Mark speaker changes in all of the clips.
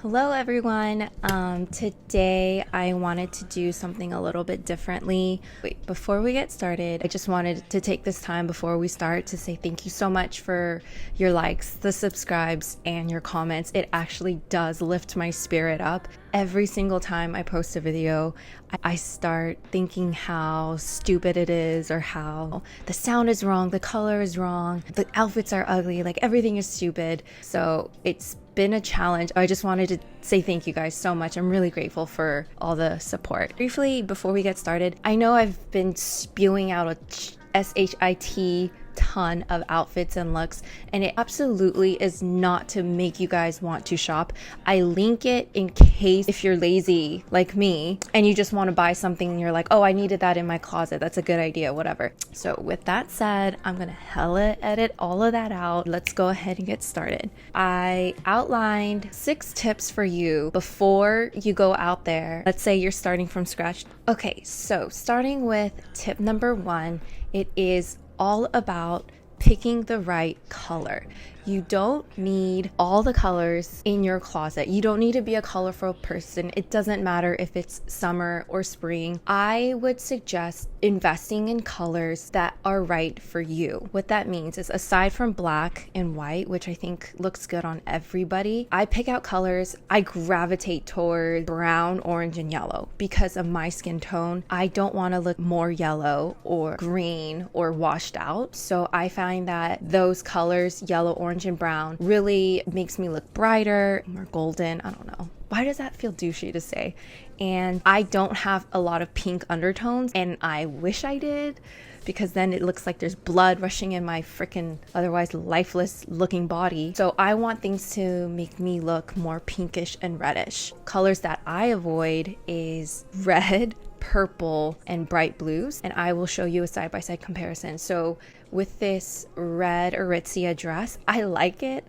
Speaker 1: Hello everyone. Today I wanted to do something a little bit differently. Wait, before we get started, I just wanted to take this time before we start to say thank you so much for your likes, the subscribes, and your comments. It actually does lift my spirit up. Every single time I post a video, I start thinking how stupid it is, or how the sound is wrong, the color is wrong, the outfits are ugly, like everything is stupid. So it's been a challenge. I just wanted to say thank you guys so much. I'm really grateful for all the support. Briefly, before we get started, I know I've been spewing out a shit ton of outfits and looks, and it absolutely is not to make you guys want to shop. I link it in case if you're lazy like me and you just want to buy something and you're like, oh, I needed that in my closet, that's a good idea, whatever. So with that said, I'm gonna hella edit all of that out. Let's go ahead and get started. I outlined 6 tips for you before you go out there. Let's say you're starting from scratch. Okay, so starting with tip number 1, it is all about picking the right color. You don't need all the colors in your closet. You don't need to be a colorful person. It doesn't matter if it's summer or spring. I would suggest investing in colors that are right for you. What that means is, aside from black and white, which I think looks good on everybody, I pick out colors. I gravitate toward brown, orange, and yellow because of my skin tone. I don't want to look more yellow or green or washed out. So I find that those colors, yellow, orange, and brown, really makes me look brighter, more golden. I don't know. Why does that feel douchey to say? And I don't have a lot of pink undertones, and I wish I did, because then it looks like there's blood rushing in my freaking otherwise lifeless looking body. So I want things to make me look more pinkish and reddish. Colors that I avoid is red, purple, and bright blues, and I will show you a side-by-side comparison. So with this red Aritzia dress, I like it.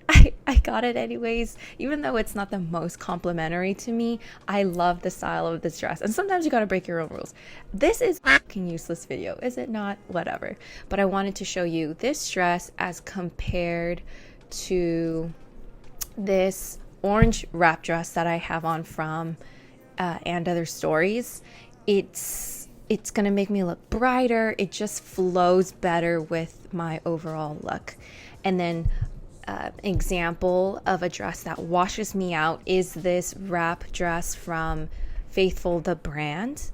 Speaker 1: I got it anyways, even though it's not the most complimentary to me. I love the style of this dress, and sometimes you gotta break your own rules. This is a fucking useless video, is it not? Whatever. But I wanted to show you this dress as compared to this orange wrap dress that I have on from And Other Stories. It's gonna make me look brighter. It just flows better with my overall look. And then example of a dress that washes me out is this wrap dress from Faithful the brand,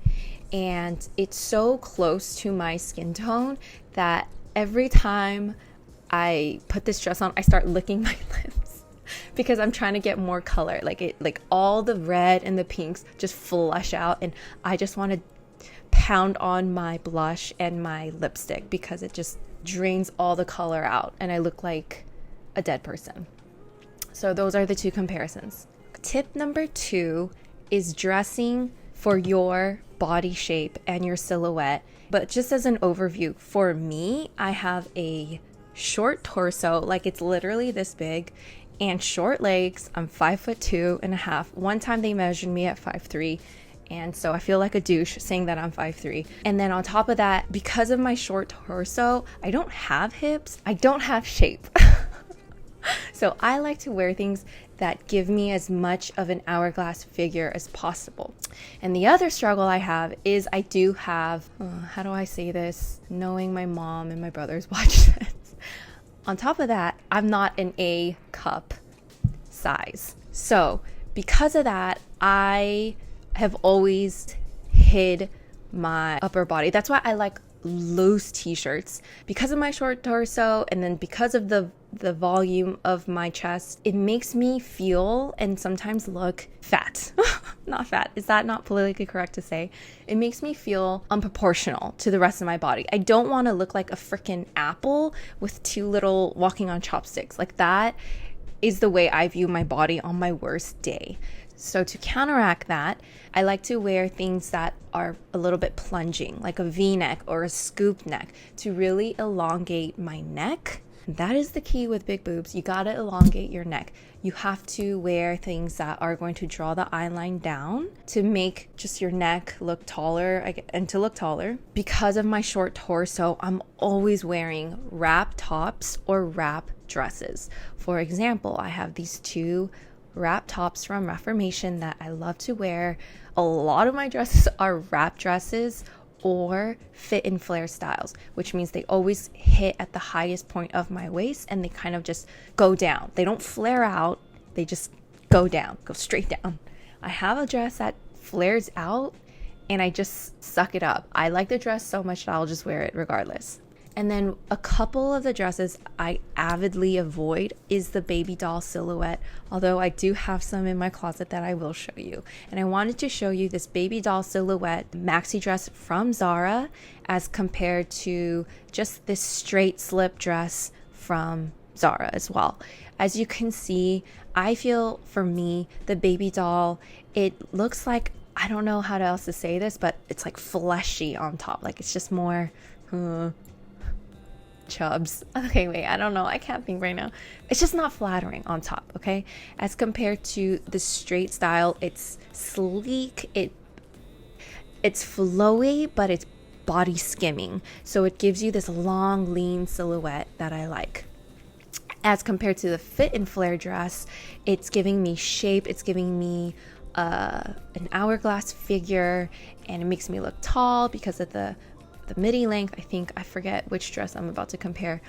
Speaker 1: and it's so close to my skin tone that every time I put this dress on, I start licking my lips because I'm trying to get more color. Like all the red and the pinks just flush out, and I just want to pound on my blush and my lipstick because it just drains all the color out and I look like a dead person. So those are the 2 comparisons. Tip number 2 is dressing for your body shape and your silhouette. But just as an overview, for me, I have a short torso, like it's literally this big, and short legs. I'm 5'2.5". One time they measured me at 5'3", and so I feel like a douche saying that I'm 5'3". And then on top of that, because of my short torso, I don't have hips, I don't have shape. So I like to wear things that give me as much of an hourglass figure as possible. And the other struggle I have is I do have, how do I say this, knowing my mom and my brothers watch this. On top of that, I'm not an A cup size. So because of that, I have always hid my upper body. That's why I like loose t-shirts, because of my short torso, and then because of the volume of my chest. It makes me feel and sometimes look fat. Not fat, is that not politically correct to say? It makes me feel unproportional to the rest of my body. I don't want to look like a freaking apple with 2 little walking on chopsticks. Like, that is the way I view my body on my worst day. So to counteract that, I like to wear things that are a little bit plunging, like a V-neck or a scoop neck, to really elongate my neck. That is the key with big boobs. You gotta elongate your neck. You have to wear things that are going to draw the eyeline down to make just your neck look taller and to look taller. Because of my short torso, I'm always wearing wrap tops or wrap dresses. For example, I have these 2 wrap tops from Reformation that I love to wear. A lot of my dresses are wrap dresses or fit and flare styles, which means they always hit at the highest point of my waist and they kind of just go down. They don't flare out, they just go down, go straight down. I have a dress that flares out and I just suck it up. I like the dress so much that I'll just wear it regardless. And then a couple of the dresses I avidly avoid is the baby doll silhouette, although I do have some in my closet that I will show you. And I wanted to show you this baby doll silhouette maxi dress from Zara as compared to just this straight slip dress from Zara as well. As you can see, I feel for me, the baby doll, it looks like, I don't know how else to say this, but it's like fleshy on top. Like it's just more, chubs. Okay, wait, I don't know. I can't think right now. It's just not flattering on top, okay? As compared to the straight style, it's sleek, it's flowy, but it's body skimming. So it gives you this long, lean silhouette that I like. As compared to the fit and flare dress, it's giving me shape, it's giving me an hourglass figure, and it makes me look tall because of the midi length. I forget which dress I'm about to compare,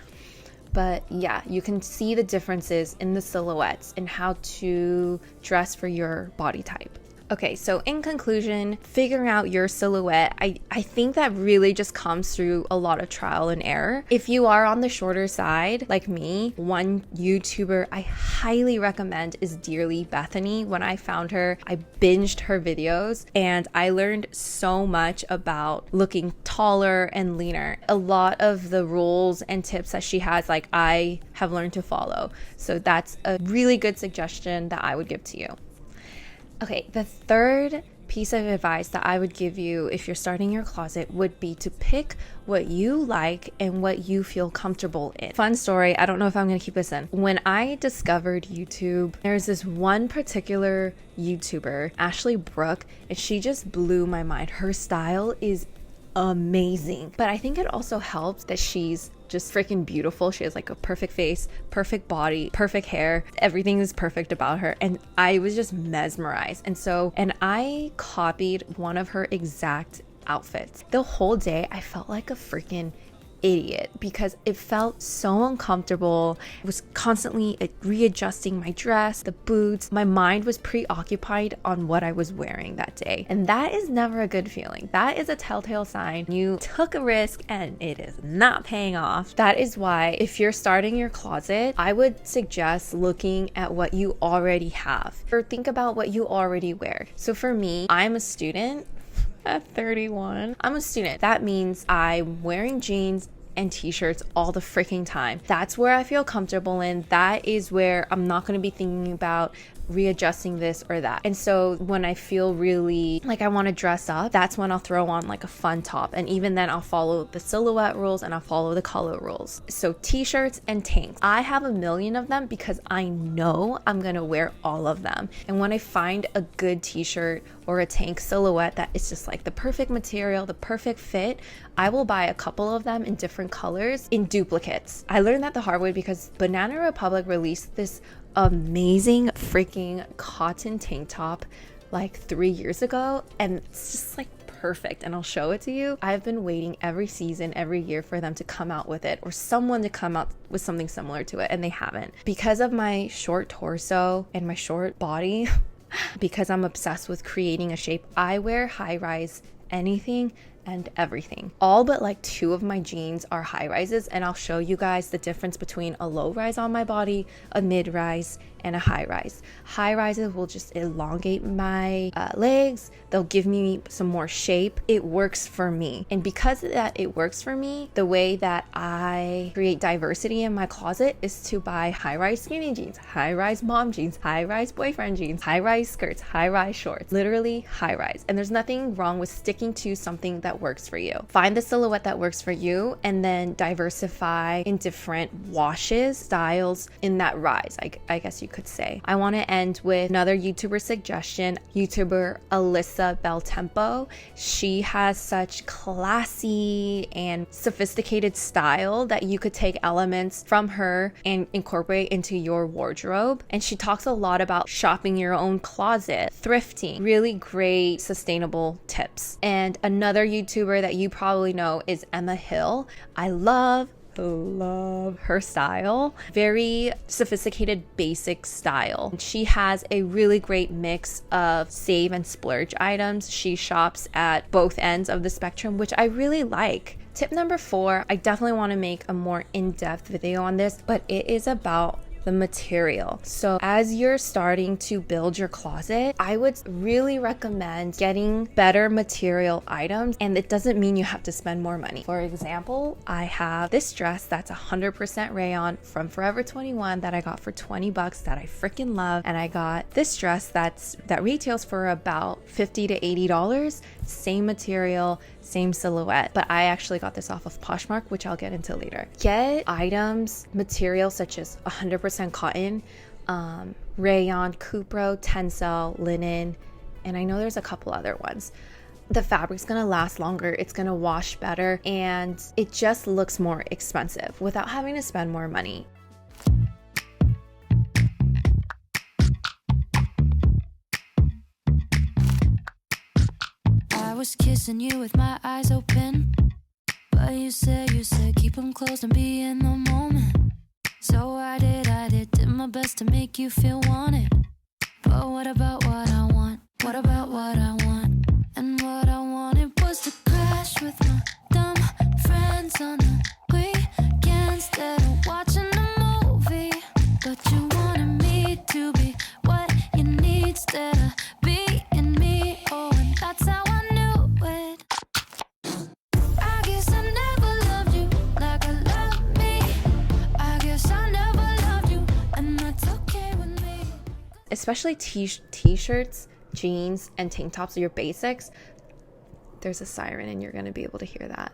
Speaker 1: but yeah, you can see the differences in the silhouettes and how to dress for your body type. Okay, so in conclusion, figuring out your silhouette, I think that really just comes through a lot of trial and error. If you are on the shorter side, like me, one YouTuber I highly recommend is Dearly Bethany. When I found her, I binged her videos and I learned so much about looking taller and leaner. A lot of the rules and tips that she has, like I have learned to follow. So that's a really good suggestion that I would give to you. Okay, the third piece of advice that I would give you if you're starting your closet would be to pick what you like and what you feel comfortable in. Fun story, I don't know if I'm going to keep this in. When I discovered YouTube, there's this one particular YouTuber, Ashley Brooke, and she just blew my mind. Her style is amazing, but I think it also helps that she's just freaking beautiful. She has like a perfect face, perfect body, perfect hair. Everything is perfect about her. And I was just mesmerized. And I copied one of her exact outfits. The whole day I felt like a freaking idiot because it felt so uncomfortable. I was constantly readjusting my dress, the boots. My mind was preoccupied on what I was wearing that day. And that is never a good feeling. That is a telltale sign you took a risk and it is not paying off. That is why if you're starting your closet, I would suggest looking at what you already have or think about what you already wear. So for me, I'm a student. At 31, I'm a student. That means I'm wearing jeans and t-shirts all the freaking time. That's where I feel comfortable in. That is where I'm not going to be thinking about readjusting this or that. And so when I feel really like I want to dress up, that's when I'll throw on like a fun top. And even then I'll follow the silhouette rules and I'll follow the color rules. So t-shirts and tanks, I have a million of them because I know I'm going to wear all of them. And when I find a good t-shirt or a tank silhouette that is just like the perfect material, the perfect fit, I will buy a couple of them in different colors in duplicates. I learned that the hard way because Banana Republic released this amazing freaking cotton tank top like 3 years ago, and it's just like perfect, and I'll show it to you. I've been waiting every season, every year for them to come out with it or someone to come out with something similar to it, and they haven't. Because of my short torso and my short body, because I'm obsessed with creating a shape, I wear high-rise anything and everything. All but like 2 of my jeans are high rises, and I'll show you guys the difference between a low rise on my body, a mid rise, and a high rise. High rises will just elongate my legs. They'll give me some more shape. It works for me. And because of that, it works for me. The way that I create diversity in my closet is to buy high rise skinny jeans, high rise mom jeans, high rise boyfriend jeans, high rise skirts, high rise shorts, literally high rise. And there's nothing wrong with sticking to something that that works for you. Find the silhouette that works for you and then diversify in different washes, styles in that rise, I guess you could say. I want to end with another YouTuber suggestion, YouTuber Alyssa Beltempo. She has such classy and sophisticated style that you could take elements from her and incorporate into your wardrobe. And she talks a lot about shopping your own closet, thrifting, really great sustainable tips. And another YouTuber that you probably know is Emma Hill. I love her style. Very sophisticated, basic style. She has a really great mix of save and splurge items. She shops at both ends of the spectrum, which I really like. Tip number 4, I definitely want to make a more in-depth video on this, but it is about the material. So as you're starting to build your closet, I would really recommend getting better material items, and it doesn't mean you have to spend more money. For example, I have this dress that's 100% rayon from Forever 21 that I got for 20 bucks that I freaking love, and I got this dress that retails for about $50 to $80. Same material, same silhouette, but I actually got this off of Poshmark, which I'll get into later. Get items, materials such as 100% cotton, rayon, cupro, tencel, linen, and I know there's a couple other ones. The fabric's gonna last longer, it's gonna wash better, and it just looks more expensive without having to spend more money.
Speaker 2: I was kissing you with my eyes open, but you said keep them closed and be in the moment. So I did my best to make you feel wanted. But what about what I want? What about what I want? And what I wanted was to crash with my dumb friends on the weekend instead of watching a movie. But you wanted me to be what you need instead of being me. Oh, and that's how I knew it. I guess I never loved you like I love me. I guess I never loved you, and that's okay with me.
Speaker 1: Especially t-shirts, jeans, and tank tops are your basics. There's a siren and you're going to be able to hear that.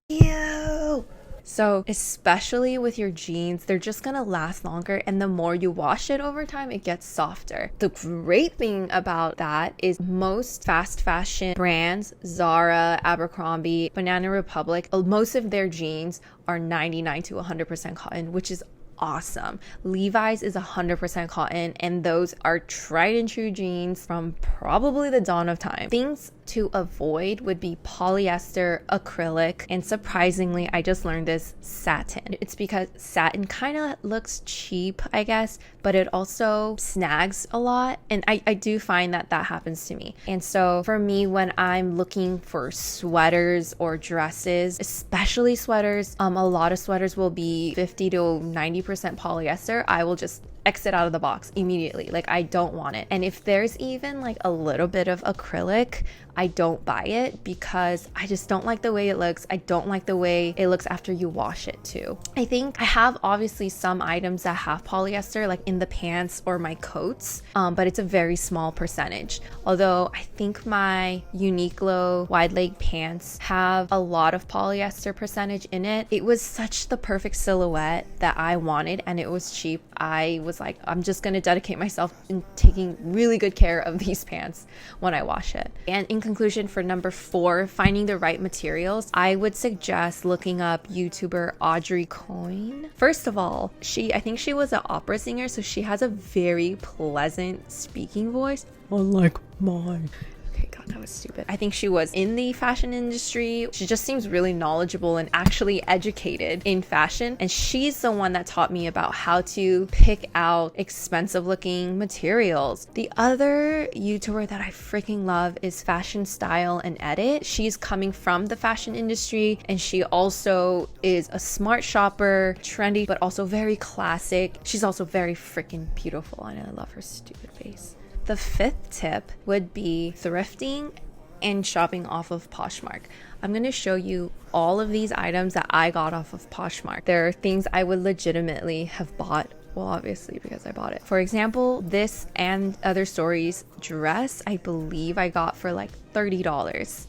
Speaker 1: Ew. So especially with your jeans, they're just gonna last longer, and the more you wash it over time, it gets softer. The great thing about that is most fast fashion brands, Zara, Abercrombie, Banana Republic, most of their jeans are 99 to 100% cotton, which is awesome. Levi's is 100% cotton, and those are tried and true jeans from probably the dawn of time. Things to avoid would be polyester, acrylic, and surprisingly, I just learned this, satin. It's because satin kind of looks cheap, I guess, but it also snags a lot, and I do find that happens to me. And so for me, when I'm looking for sweaters or dresses, especially sweaters, a lot of sweaters will be 50 to 90% polyester. I will just exit out of the box immediately. Like, I don't want it. And if there's even like a little bit of acrylic, I don't buy it because I just don't like the way it looks. I don't like the way it looks after you wash it too. I think I have obviously some items that have polyester, like in the pants or my coats, but it's a very small percentage. Although I think my Uniqlo wide leg pants have a lot of polyester percentage in it. It was such the perfect silhouette that I wanted, and it was cheap. I was like, I'm just gonna dedicate myself in taking really good care of these pants when I wash it. And in conclusion, for number 4, finding the right materials, I would suggest looking up YouTuber Audrey Coyne. First of all, I think she was an opera singer, so she has a very pleasant speaking voice, unlike mine. Okay, God, that was stupid. I think she was in the fashion industry. She just seems really knowledgeable and actually educated in fashion. And she's the one that taught me about how to pick out expensive looking materials. The other YouTuber that I freaking love is Fashion Style and Edit. She's coming from the fashion industry, and she also is a smart shopper, trendy, but also very classic. She's also very freaking beautiful, and I love her stupid face. The 5th tip would be thrifting and shopping off of Poshmark. I'm going to show you all of these items that I got off of Poshmark. There are things I would legitimately have bought. Well, obviously, because I bought it. For example, this and Other Stories dress, I believe I got for like $30.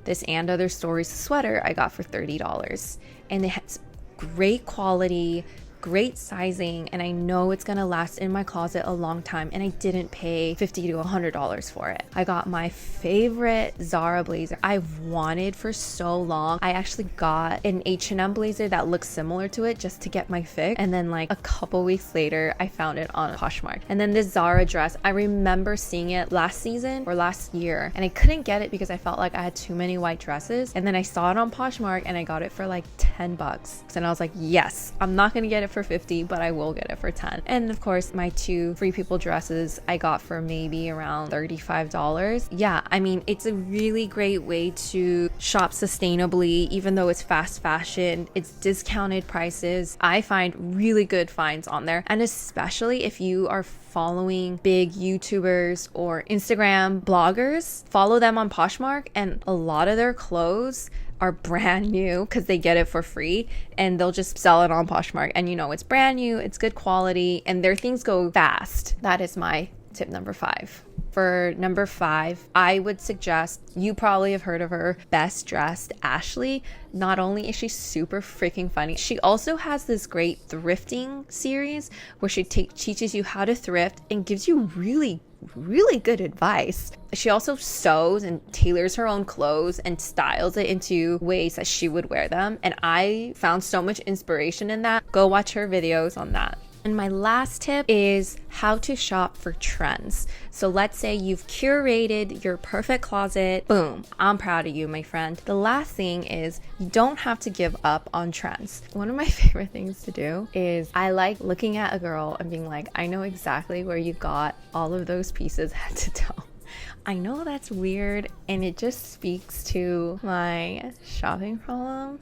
Speaker 1: This And Other Stories sweater I got for $30, and it has great quality, great sizing, and I know it's gonna last in my closet a long time, and I didn't pay $50 to $100 for it. I got my favorite Zara blazer I've wanted for so long. I actually got an H&M blazer that looks similar to it just to get my fix, and then like a couple weeks later I found it on Poshmark. And then this Zara dress, I remember seeing it last season or last year, and I couldn't get it because I felt like I had too many white dresses, and then I saw it on Poshmark and I got it for like $10, and I was like, yes, I'm not gonna get it for 50, but I will get it for 10. And of course, my 2 Free People dresses I got for maybe around $35. Yeah, I mean, it's a really great way to shop sustainably, even though it's fast fashion. It's discounted prices. I find really good finds on there, and especially if you are following big YouTubers or Instagram bloggers, follow them on Poshmark, and a lot of their clothes are brand new because they get it for free, and they'll just sell it on Poshmark, and you know it's brand new, it's good quality, and their things go fast. That is my tip number 5. For number 5, I would suggest, you probably have heard of her, Best Dressed Ashley. Not only is she super freaking funny, she also has this great thrifting series where she teaches you how to thrift and gives you really good advice. She also sews and tailors her own clothes and styles it into ways that she would wear them, and I found so much inspiration in that. Go watch her videos on that. And my last tip is how to shop for trends. So let's say you've curated your perfect closet. Boom, I'm proud of you, my friend. The last thing is you don't have to give up on trends. One of my favorite things to do is I like looking at a girl and being like, I know exactly where you got all of those pieces head to toe. I know that's weird, and it just speaks to my shopping problem,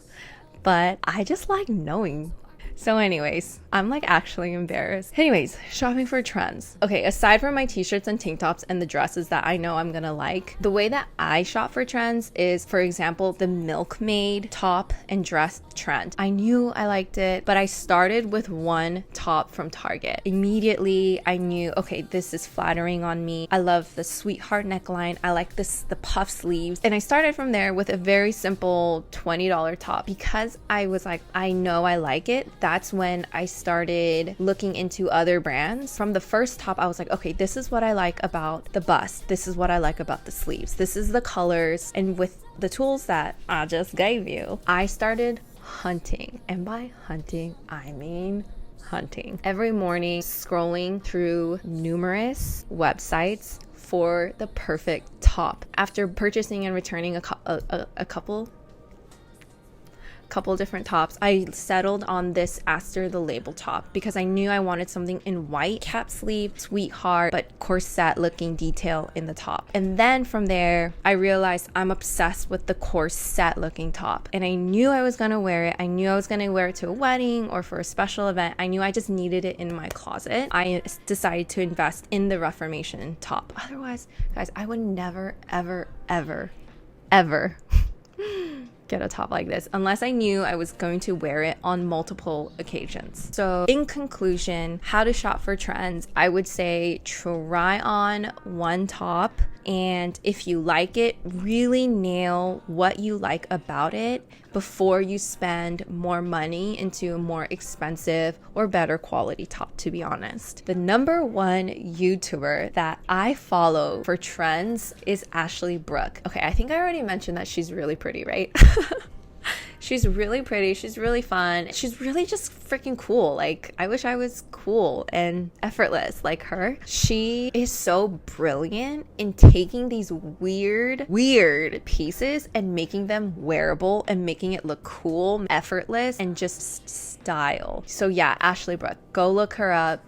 Speaker 1: but I just like knowing. So anyways, I'm like actually embarrassed. Anyways, shopping for trends. Okay, aside from my t-shirts and tank tops and the dresses that I know I'm gonna like, the way that I shop for trends is, for example, the milkmaid top and dress trend. I knew I liked it, but I started with one top from Target. Immediately, I knew, okay, this is flattering on me. I love the sweetheart neckline. I like the puff sleeves. And I started from there with a very simple $20 top. Because I was like, I know I like it, that's when I started looking into other brands. From the first top, I was like, okay, this is what I like about the bust. This is what I like about the sleeves. This is the colors. And with the tools that I just gave you, I started hunting. And by hunting, I mean hunting. Every morning, scrolling through numerous websites for the perfect top. After purchasing and returning a couple different tops, I settled on this Aster the Label top because I knew I wanted something in white, cap sleeve, sweetheart, but corset looking detail in the top. And then from there, I realized I'm obsessed with the corset looking top, and I knew I was gonna wear it. I knew I was gonna wear it to a wedding or for a special event. I knew I just needed it in my closet. I decided to invest in the Reformation top. Otherwise, guys, I would never, ever get a top like this unless I knew I was going to wear it on multiple occasions. So in conclusion, how to shop for trends, I would say try on one top, and if you like it, really nail what you like about it before you spend more money into a more expensive or better quality top, to be honest. The number one YouTuber that I follow for trends is Ashley Brooke. Okay, I think I already mentioned that she's really pretty, right? She's really pretty. She's really fun. She's really just freaking cool. Like, I wish I was cool and effortless like her. She is so brilliant in taking these weird pieces and making them wearable and making it look cool, effortless, and just style. So yeah, Ashley Brooke, go look her up.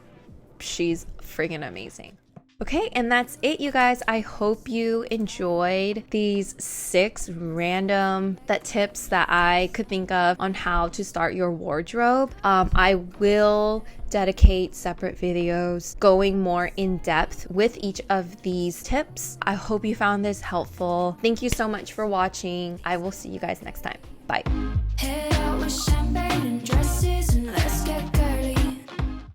Speaker 1: She's freaking amazing. Okay, and that's it, you guys. I hope you enjoyed these 6 random tips that I could think of on how to start your wardrobe. I will dedicate separate videos going more in depth with each of these tips. I hope you found this helpful. Thank you so much for watching. I will see you guys next time. Bye.